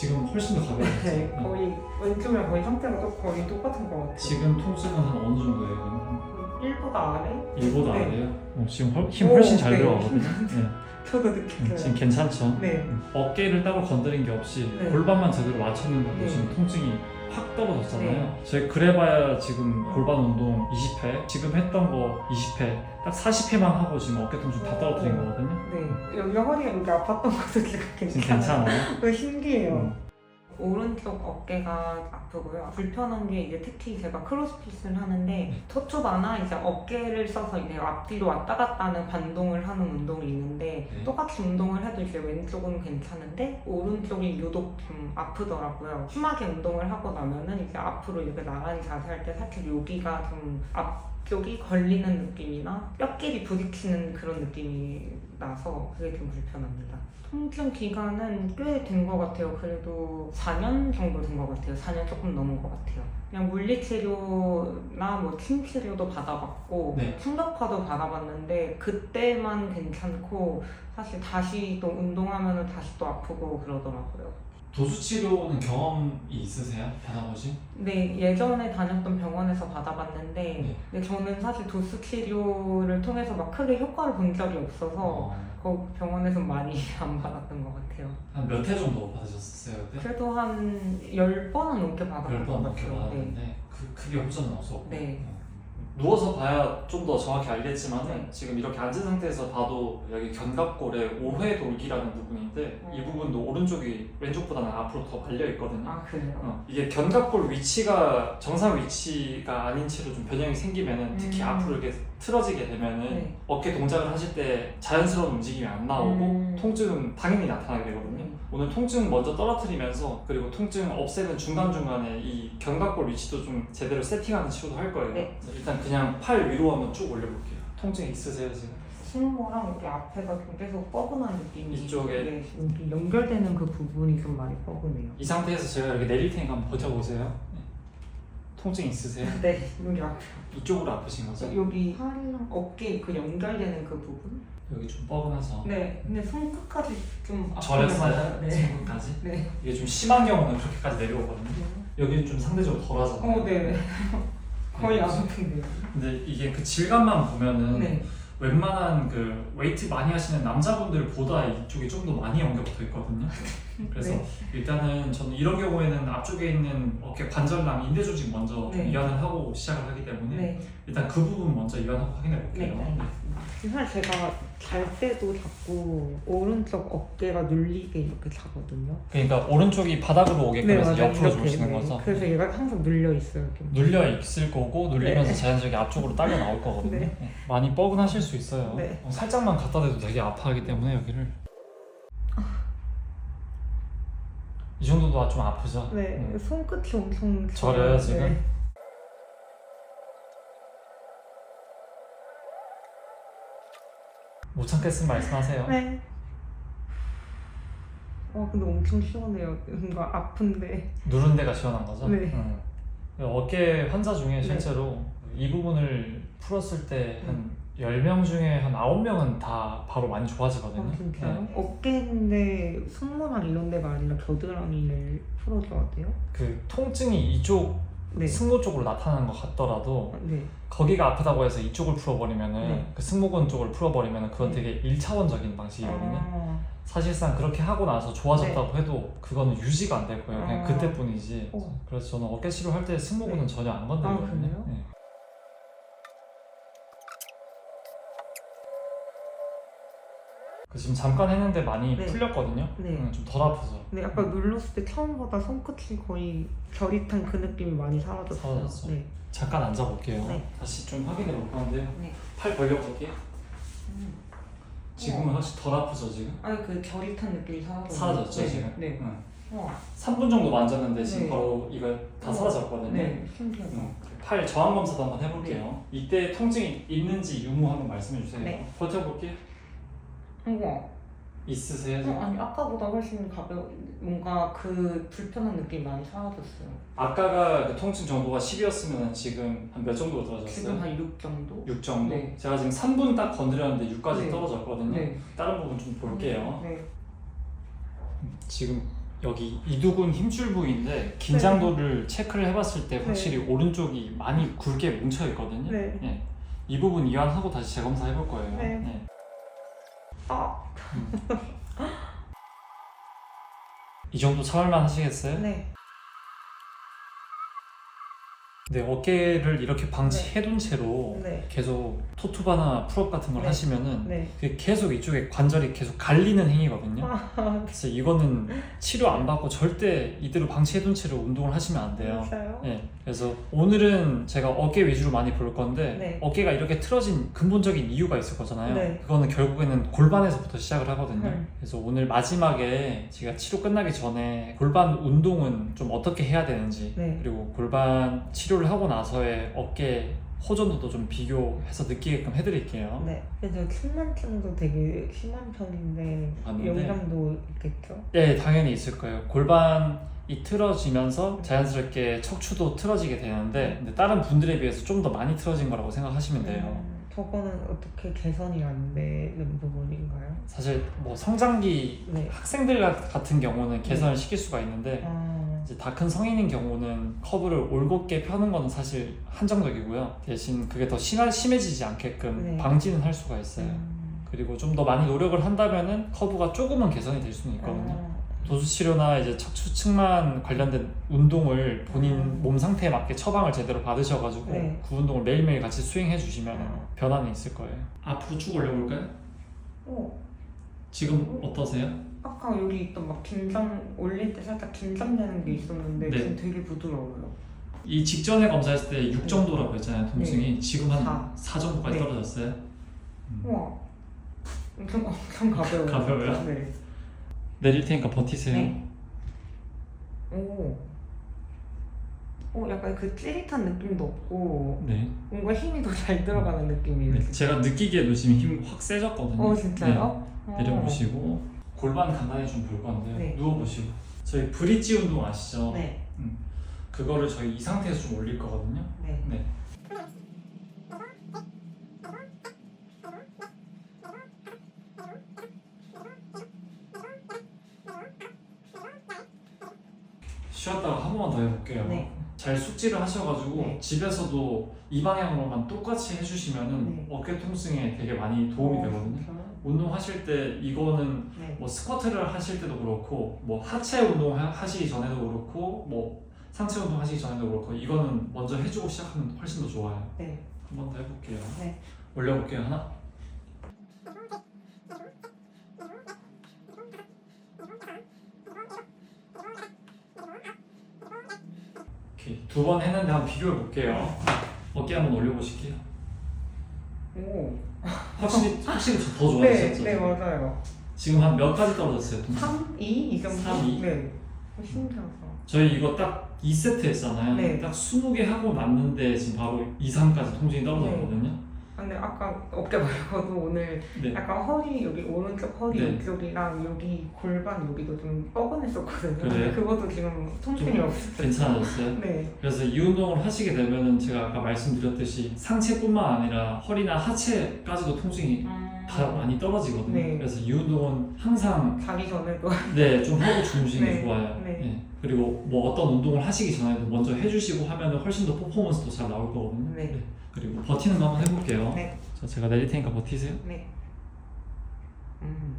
지금 훨씬 더 가벼워졌죠? 네, 거의 왼쪽이랑 거의 상태가 거의 똑같은 것 같아요. 지금 통증은 한 어느 정도예요? 1보다 아래? 1보다 네. 아래요? 힘 훨씬 잘 네. 들어가거든요. 네. 저도 느꼈어요. 지금 괜찮죠? 네. 어깨를 따로 건드린 게 없이 네. 골반만 제대로 맞췄는데도 네. 지금 통증이 확 떨어졌잖아요. 제가 그래봐야 지금 골반 운동 20회, 지금 했던 거 20회, 딱 40회만 하고 지금 어깨 통증 다 떨어뜨린 거거든요. 네. 여기 허리가 여기 아팠던 것도 지금 지금 괜찮아요. 괜찮아요? 신기해요. 오른쪽 어깨가 아프고요. 불편한 게 이제 특히 제가 크로스핏을 하는데 토투바나 이제 어깨를 써서 이제 앞뒤로 왔다 갔다 하는 반동을 하는 운동이 있는데 네. 똑같이 운동을 해도 이제 왼쪽은 괜찮은데 오른쪽이 유독 좀 아프더라고요. 심하게 운동을 하고 나면은 이제 앞으로 이렇게 나란히 자세할 때 살짝 여기가 좀 앞쪽이 걸리는 느낌이나 뼈끼리 부딪히는 그런 느낌이 나서 그게 좀 불편합니다. 통증 기간은 꽤 된 것 같아요. 그래도 4년 정도 된 것 같아요. 4년 조금 넘은 것 같아요. 그냥 물리치료나 뭐 침치료도 받아봤고 네. 충격파도 받아봤는데 그때만 괜찮고 사실 다시 또 운동하면 다시 또 아프고 그러더라고요. 도수 치료는 경험이 있으세요? 받아보신? 네, 예전에 다녔던 병원에서 받아봤는데 네. 근데 저는 사실 도수 치료를 통해서 막 크게 효과를 본 적이 없어서 그 병원에서 많이 안 받았던 것 같아요. 한 몇 회 정도 받으셨어요? 그때? 그래도 한 10번은 넘게 받았던 10번 것 넘게 같아요. 네. 받았는데 크게 호전은 없었고 네. 누워서 봐야 좀 더 정확히 알겠지만 네. 지금 이렇게 앉은 상태에서 봐도 여기 견갑골에 5회 돌기라는 부분인데 이 부분도 오른쪽이 왼쪽보다는 앞으로 더 발려 있거든요. 아, 그래요? 이게 견갑골 위치가 정상 위치가 아닌 채로 좀 변형이 생기면은 특히 앞으로 이렇게 틀어지게 되면은 네. 어깨 동작을 하실 때 자연스러운 움직임이 안 나오고 통증은 당연히 나타나게 되거든요. 오늘 통증 먼저 떨어뜨리면서 그리고 통증 없애는 중간중간에 이 견갑골 위치도 좀 제대로 세팅하는 치료도 할 거예요. 네. 일단 그냥 팔 위로 한번 쭉 올려볼게요. 통증 있으세요 지금? 승모랑 여기 앞에가 좀 계속 뻐근한 느낌이 이쪽에? 네, 여기 연결되는 그 부분이 좀 많이 뻐근해요. 이 상태에서 제가 이렇게 내릴 테니까 한번 버텨보세요. 네. 통증 있으세요? 네, 여기 앞에 이쪽으로 아프신 거죠? 여기 팔이랑 어깨 그 연결되는 그 부분? 여기 좀 뻐근하죠? 네, 근데 손끝까지 좀 저렸어요? 네. 손끝까지? 네. 이게 좀 심한 경우는 그렇게까지 내려오거든요. 여기는 좀 상대적으로 덜 하잖아요. 네. 거의 안 아픈데요. 근데 이게 그 질감만 보면은 네. 웬만한 그 웨이트 많이 하시는 남자분들보다 이쪽이 좀 더 많이 연결붙어 있거든요. 그래서 네. 일단은 저는 이런 경우에는 앞쪽에 있는 어깨 관절랑 인대 조직 먼저 네. 이완을 하고 시작을 하기 때문에 네. 일단 그 부분 먼저 이완하고 확인해 볼게요. 네, 알겠습니다. 사실 제가 잘 때도 자꾸 오른쪽 어깨가 눌리게 이렇게 자거든요. 그러니까 오른쪽이 바닥으로 오게끔 해서 맞아요. 옆으로 이렇게, 주무시는 네. 거죠. 그래서 얘가 항상 눌려 있어요. 이렇게. 눌려 있을 거고 눌리면서 네. 자연스럽게 앞쪽으로 딸려 나올 거거든요. 네. 네. 많이 뻐근하실 수 있어요. 네. 살짝만 갖다 대도 되게 아파하기 때문에 여기를 이 정도도 좀 아프죠? 네, 손끝이 엄청 저려요 지금? 네. 못 참겠으면 말씀하세요. 네. 근데 엄청 시원해요. 뭔가 아픈데. 누른 데가 시원한 거죠? 네. 어깨 환자 중에 실제로 이 부분을 풀었을 때 한 10명 중에 한 9명은 다 바로 많이 좋아지거든요. 진짜요? 네. 어깨인데 승모랑 이런 데가 아니라 겨드랑이를 풀어줘야 돼요? 그 통증이 이쪽 네. 승모 쪽으로 나타나는 것 같더라도 네. 거기가 아프다고 해서 이쪽을 풀어버리면은 네. 그 승모근 쪽을 풀어버리면은 그건 되게 1차원적인 방식이거든요. 사실상 그렇게 하고 나서 좋아졌다고 해도 그거는 유지가 안 될 거예요. 그냥 그때뿐이지. 그래서 저는 어깨 치료할 때 승모근은 전혀 안 건드리거든요. 그래요? 네. 그 지금 잠깐 했는데 많이 네. 풀렸거든요. 네. 좀 덜 아프죠. 근데 아까 눌렀을 때 처음보다 손끝이 거의 저릿한 그 느낌이 많이 사라졌어요. 사라졌어. 네. 잠깐 앉아볼게요. 네. 다시 좀 확인해 볼 건데요. 네. 팔 벌려볼게요. 지금은 확실히 덜 아프죠 지금? 아니 그 저릿한 느낌이 사라졌어요. 사라졌죠 네. 지금? 네. 응. 와. 3분 정도 만졌는데 지금 네. 바로 이거 다 사라졌거든요. 네. 신기하다. 팔 저항 검사도 한번 해볼게요. 이때 통증이 있는지 유무 한번 말씀해 주세요. 네. 버텨볼게요. 우와. 있으세요 지금? 아니 아까보다 훨씬 뭔가 그 불편한 느낌이 많이 사라졌어요. 아까가 그 통증 정도가 10이었으면 지금 한 몇 정도로 떨어졌어요? 지금 한 6 정도? 6 정도? 네. 제가 지금 3분 딱 건드렸는데 6까지 네. 떨어졌거든요. 네. 다른 부분 좀 볼게요. 네. 지금 여기 이두근 힘줄 부위인데 긴장도를 체크를 해봤을 때 확실히 오른쪽이 많이 굵게 뭉쳐 있거든요. 네. 예. 이 부분 이완하고 다시 재검사 해볼 거예요. 네. 예. 이 정도 참을만 하시겠어요? 네. 네, 어깨를 이렇게 방치해둔 채로 네. 계속 토투바나 풀업 같은 걸 네. 하시면은 네. 그게 계속 이쪽에 관절이 계속 갈리는 행위거든요. 그래서 이거는 치료 안 받고 절대 이대로 방치해둔 채로 운동을 하시면 안 돼요. 진짜요? 네, 그래서 오늘은 제가 어깨 위주로 많이 볼 건데 네. 어깨가 이렇게 틀어진 근본적인 이유가 있을 거잖아요. 네. 그거는 결국에는 골반에서부터 시작을 하거든요. 네. 그래서 오늘 마지막에 제가 치료 끝나기 전에 골반 운동은 좀 어떻게 해야 되는지 네. 그리고 골반 치료를 하고 나서의 어깨 호전도도 좀 비교해서 느끼게끔 해드릴게요. 네. 그래서 측만증도 되게 심한 편인데 봤는데? 영향도 있겠죠? 네, 당연히 있을 거예요. 골반이 틀어지면서 자연스럽게 척추도 틀어지게 되는데 근데 다른 분들에 비해서 좀 더 많이 틀어진 거라고 생각하시면 돼요. 저거는 어떻게 개선이 안 되는 부분인가요? 사실 뭐 성장기 네. 학생들 같은 경우는 개선을 시킬 수가 있는데 이제 다 큰 성인인 경우는 커브를 올곧게 펴는 건 사실 한정적이고요. 대신 그게 더 심해지지 않게끔 네. 방지는 할 수가 있어요. 그리고 좀 더 많이 노력을 한다면은 커브가 조금은 개선이 될 수는 있거든요. 도수 치료나 이제 척추 측만 관련된 운동을 본인 몸 상태에 맞게 처방을 제대로 받으셔가지고 네. 그 운동을 매일매일 같이 수행해 주시면 변화는 있을 거예요. 앞으로 쭉 올려볼까요? 지금 어떠세요? 아까 여기 있던 막 긴장 올릴 때 살짝 긴장되는 게 있었는데 네. 지금 되게 부드러워요. 이 직전에 검사했을 때 6 정도라고 했잖아요, 통증이. 지금 한 4. 4 정도까지 네. 떨어졌어요. 우와. 엄청 가벼워요. 가벼워요? 네. 내릴 테니까 버티세요. 네. 오. 약간 그 찌릿한 느낌도 없고 네. 뭔가 힘이 더 잘 들어가는 느낌이에요. 네, 진짜. 제가 느끼기에도 지금 힘 확 세졌거든요. 진짜요? 네. 내려보시고 골반 간단히 좀 볼 건데요. 네. 누워보시고 저희 브릿지 운동 아시죠? 네. 그거를 저희 이 상태에서 좀 올릴 거거든요. 네. 네. 쉬었다가 한 번만 더 해볼게요. 네. 잘 숙지를 하셔가지고 네. 집에서도 이 방향으로만 똑같이 해주시면은 네. 어깨 통증에 되게 많이 도움이 되거든요. 진짜요? 운동하실 때 이거는 네. 뭐 스쿼트를 하실 때도 그렇고 뭐 하체 운동 하시기 전에도 그렇고 뭐 상체 운동 하시기 전에도 그렇고 이거는 먼저 해주고 시작하면 훨씬 더 좋아요. 네. 한 번 더 해볼게요. 네. 올려볼게요. 하나. 오케이. 2번 했는데 한번 비교해 볼게요. 어깨 한번 올려보실게요. 오. 확실히 더 네, 좋아지셨죠? 네 맞아요. 지금 한 몇 가지 떨어졌어요? 3, 2? 이 정도? 3, 2? 네. 신기하다. 저희 이거 딱 2세트 했잖아요. 네. 딱 20개 하고 났는데 지금 바로 2, 3까지 통증이 떨어졌거든요. 근데 아까 어깨 말고도 오늘 네. 약간 허리 여기 오른쪽 허리 네. 이쪽이랑 여기 골반 여기도 좀 뻐근했었거든요. 그래요? 근데 그것도 지금 통증이 좀 없어요. 괜찮아졌어요? 네. 그래서 이 운동을 하시게 되면은 제가 아까 말씀드렸듯이 상체뿐만 아니라 허리나 하체까지도 통증이 다 많이 떨어지거든요. 네. 그래서 이 운동은 항상 자기 전에도 네, 좀 하고 주무시는 게 네. 좋아요. 네. 네. 그리고 뭐 어떤 운동을 하시기 전에도 먼저 해주시고 하면은 훨씬 더 퍼포먼스도 잘 나올 거거든요. 네. 그리고 버티는 거 한번 해볼게요. 네. 자, 제가 내릴 테니까 버티세요. 네.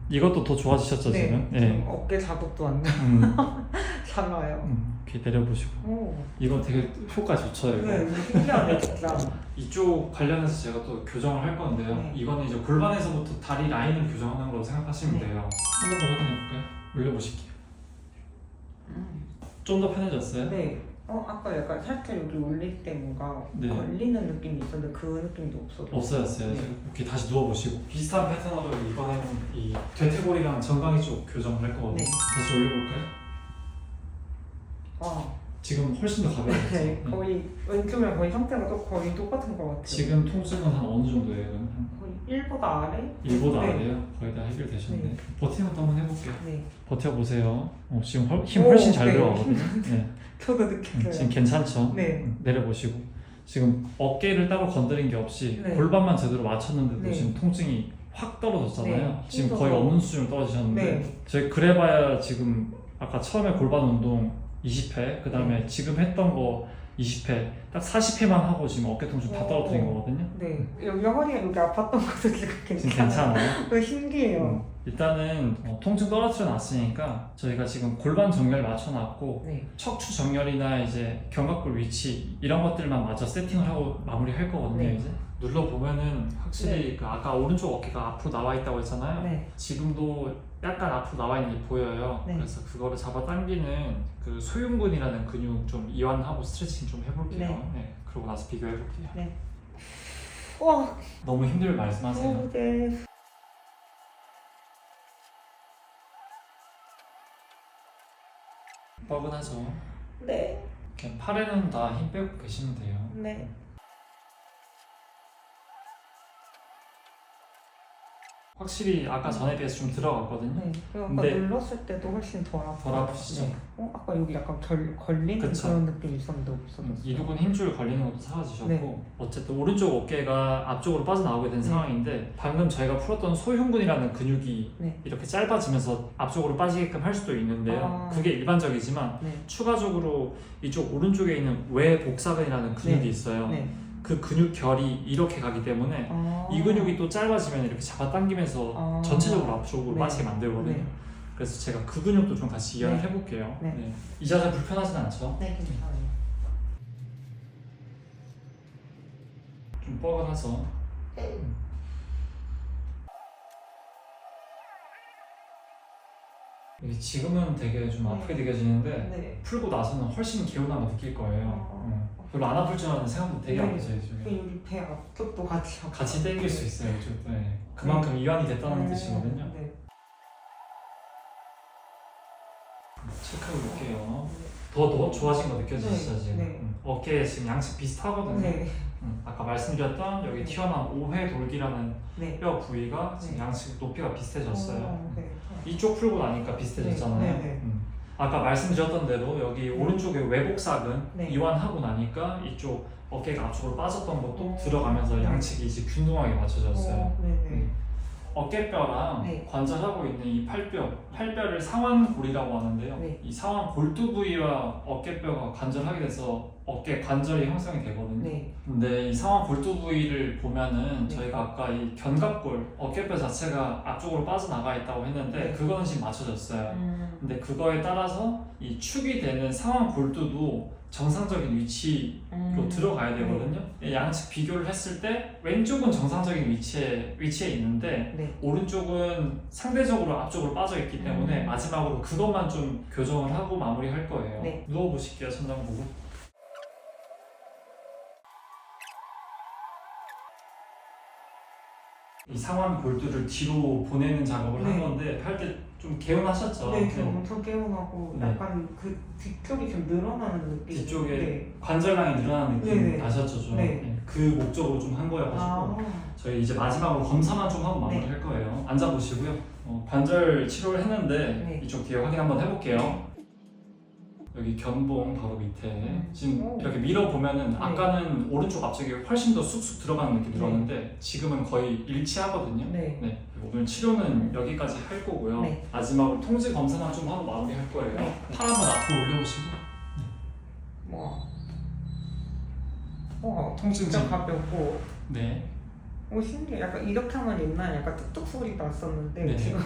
이것도 더 좋아지셨죠 네. 지금? 지금 어깨 자극도 안 나. 음, 잘 나요. 이렇게 내려보시고. 오. 이거 되게 효과 좋죠 이거. 네, 이거 신기하네 진짜. 이쪽 관련해서 제가 또 교정을 할 건데요. 네. 이거는 이제 골반에서부터 다리 라인을 교정하는 거라고 생각하시면 네. 돼요. 한 번 더 확인해볼까요? 올려보실게요. 좀 더 편해졌어요? 네. 아까 약간 살짝 여기 올릴 때 뭔가 네. 걸리는 느낌이 있었는데 그 느낌도 없어졌어요. 없어졌어요. 네. 이렇게 다시 누워보시고 비슷한 패턴으로 이번에는 이 대퇴골이랑 정강이 쪽 교정을 할 거거든요. 네. 다시 올려볼까요? 지금 훨씬 더 가벼워졌죠? 네, 네. 거의 왼쪽이랑 거의 상태가 또 거의 똑같은 것 같아요. 지금 통증은 한 어느 정도예요? 한 거의 1보다 아래? 1보다 네. 아래요? 거의 다 해결되셨네. 네. 버티는 것도 한번 해볼게요. 네. 버텨보세요. 지금 힘 훨씬 잘 네. 들어가거든요. 네. 저도 느꼈어요. 지금 괜찮죠? 네. 내려보시고 지금 어깨를 따로 건드린 게 없이 네. 골반만 제대로 맞췄는데도 네. 지금 통증이 확 떨어졌잖아요. 네. 지금 거의 힘들어서. 없는 수준으로 떨어지셨는데 네. 저희 그래봐야 지금 아까 처음에 골반 운동 20회, 그 다음에 지금 했던 거 20회, 딱 40회만 하고 지금 어깨 통증 다 떨어뜨린 거거든요. 네. 여기 허리가 여기 아팠던 것도 지금 지금 괜찮아요. 괜찮아요? 신기해요. 일단은 통증 떨어뜨려 놨으니까 저희가 지금 골반 정렬 맞춰놨고 네. 척추 정렬이나 이제 견갑골 위치 이런 것들만 마저 세팅을 하고 마무리할 거거든요. 네. 이제 눌러보면은 확실히 그 아까 오른쪽 어깨가 앞으로 나와 있다고 했잖아요. 네. 지금도 약간 앞으로 나와 있는 게 보여요. 네. 그래서 그거를 잡아당기는 그 소흉근이라는 근육 좀 이완하고 스트레칭 좀 해볼게요. 네. 네. 그러고 나서 비교해볼게요. 네. 와. 너무 힘들면 말씀하세요. 네. 뻐근하죠. 네. 그냥 팔에는 다 힘 빼고 계시면 돼요. 네. 확실히 아까 전에 비해서 좀 들어갔거든요. 네. 그리고 아까 근데- 눌렀을 때도 훨씬 덜 아파요. 덜 아프시죠? 네. 아까 여기 약간 걸리는 그쵸. 그런 느낌이 있었는데 없어졌어요. 이두근 힘줄 걸리는 것도 사라지셨고 네. 어쨌든 오른쪽 어깨가 앞쪽으로 빠져나오게 된 상황인데 방금 저희가 풀었던 소흉근이라는 근육이 네. 이렇게 짧아지면서 앞쪽으로 빠지게끔 할 수도 있는데요. 아. 그게 일반적이지만 네. 추가적으로 이쪽 오른쪽에 있는 외복사근이라는 근육이 네. 있어요. 네. 그 근육 결이 이렇게 가기 때문에 아. 이 근육이 또 짧아지면 이렇게 잡아당기면서 아. 전체적으로 앞쪽으로 네. 빠지게 만들거든요. 네. 그래서 제가 그 근육도 좀 같이 이해를 네. 해볼게요. 네. 네. 이 자세 불편하진 않죠? 네, 괜찮아요. 좀 뻐근해서 이게 지금은 되게 좀 아프게 느껴지는데 네. 풀고 나서는 훨씬 개운함을 느낄 거예요. 별로 안 아플 줄 알았는데 생각보다 되게 네. 아프죠 이쪽에. 여기 배 앞쪽도 같이 아파요. 같이 당길 수 있어요 이쪽도. 네. 그만큼 이완이 됐다는 뜻이거든요. 네. 체크해 볼게요. 더 좋아진 거 느껴지시죠 네. 지금? 네. 어깨 지금 양측 비슷하거든요. 네. 아까 말씀드렸던 여기 튀어나온 5회 돌기라는 네. 뼈 부위가 지금 네. 양측 높이가 비슷해졌어요. 네. 이쪽 풀고 나니까 비슷해졌잖아요. 네, 네, 네. 아까 말씀드렸던 대로 여기 오른쪽에 외복사근 네. 이완하고 나니까 이쪽 어깨가 앞쪽으로 빠졌던 것도 어. 들어가면서 네. 양측이 이제 균등하게 맞춰졌어요. 네, 네. 음. 어깨뼈랑 네. 관절하고 있는 이 팔뼈를 상완골이라고 하는데요. 네. 이 상완 골두 부위와 어깨뼈가 관절하게 돼서 어깨 관절이 형성이 되거든요. 네. 근데 이 상완 골두 부위를 보면은 네. 저희가 아까 이 견갑골 어깨뼈 자체가 앞쪽으로 빠져나가 있다고 했는데 네. 그거는 지금 맞춰졌어요. 근데 그거에 따라서 이 축이 되는 상완 골두도 정상적인 위치로 들어가야 되거든요. 양측 비교를 했을 때 왼쪽은 정상적인 위치에 있는데 네. 오른쪽은 상대적으로 앞쪽으로 빠져 있기 때문에 마지막으로 그것만 좀 교정을 하고 마무리할 거예요. 네. 누워 보실게요, 천장 보고. 이 상완 골두를 뒤로 보내는 작업을 한 네. 건데 할 때 좀 개운하셨죠? 네, 좀 엄청 개운하고 네. 약간 그 뒤쪽이 좀 늘어나는 느낌. 뒤쪽에 네. 관절량이 늘어나는 느낌 네, 네. 나셨죠? 좀? 네. 네. 그 목적으로 좀 한 거여가지고 아. 저희 이제 마지막으로 검사만 좀 하고 마무리할 거예요. 앉아보시고요. 관절 치료를 했는데 네. 이쪽 뒤에 확인 한번 해볼게요. 여기 견봉 바로 밑에 지금 오. 이렇게 밀어보면은 아까는 오른쪽 앞쪽이 훨씬 더 쑥쑥 들어가는 느낌이 네. 들었는데 지금은 거의 일치하거든요. 네. 네, 오늘 치료는 여기까지 할 거고요. 네. 마지막으로 통증 검사만 좀 하고 마무리할 거예요. 네. 팔 한번 앞으로 올려보시고. 와, 통증 진짜 좀- 가볍고. 네. 신기해. 약간 이렇게 하면 옛날에 약간 뚝뚝 소리 났었는데 네. 지금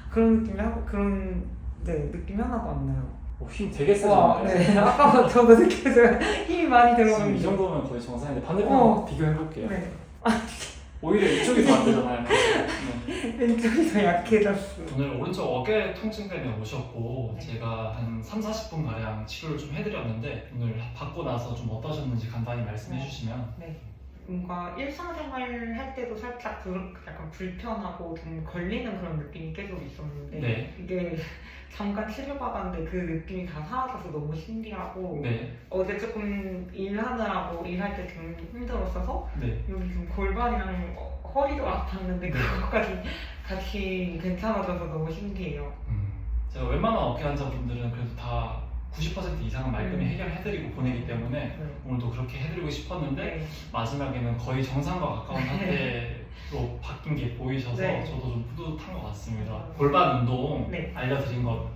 그런 느낌이 하고 그런 느낌이 하나도 안 나요. 힘 되게 와, 세잖아요. 네. 아까 저도 느껴져요. 힘이 많이 지금 이 들어가는 정도면 거의 정상인데 반대편 비교해 볼게요. 네. 오히려 이쪽이 더 안 되잖아요. 네. 왼쪽이 더 약해졌어. 오늘 오른쪽 어깨 통증 때문에 오셨고 제가 한 3-40분 가량 치료를 좀 해드렸는데 오늘 받고 나서 좀 어떠셨는지 간단히 말씀해 주시면. 뭔가 일상생활 할 때도 살짝 약간 불편하고 좀 걸리는 그런 느낌이 계속 있었는데 네. 이게 잠깐 치료받았는데 그 느낌이 다 사라져서 너무 신기하고 네. 어제 조금 일하느라고 일할 때 좀 힘들었어서 네. 여기 좀 골반이랑 허리도 아팠는데 네. 그것까지 같이 괜찮아져서 너무 신기해요. 제가 웬만한 어깨 환자분들은 그래도 다 90% 이상은 말끔히 해결해드리고 보내기 때문에 오늘도 그렇게 해드리고 싶었는데 네. 마지막에는 거의 정상과 가까운 상태로 바뀐 게 보이셔서 네. 저도 좀 뿌듯한 것 같습니다. 골반 운동 네. 알려드린 것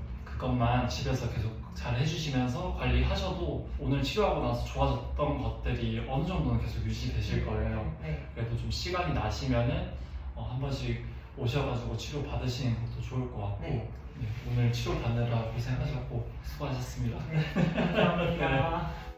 것만 집에서 계속 잘 해주시면서 관리하셔도 오늘 치료하고 나서 좋아졌던 것들이 어느 정도는 계속 유지되실 거예요. 네. 그래도 좀 시간이 나시면은 한 번씩 오셔가지고 치료 받으시는 것도 좋을 것 같고 네. 네, 오늘 치료 받느라 고생하셨고 수고하셨습니다. 네. 감사합니다.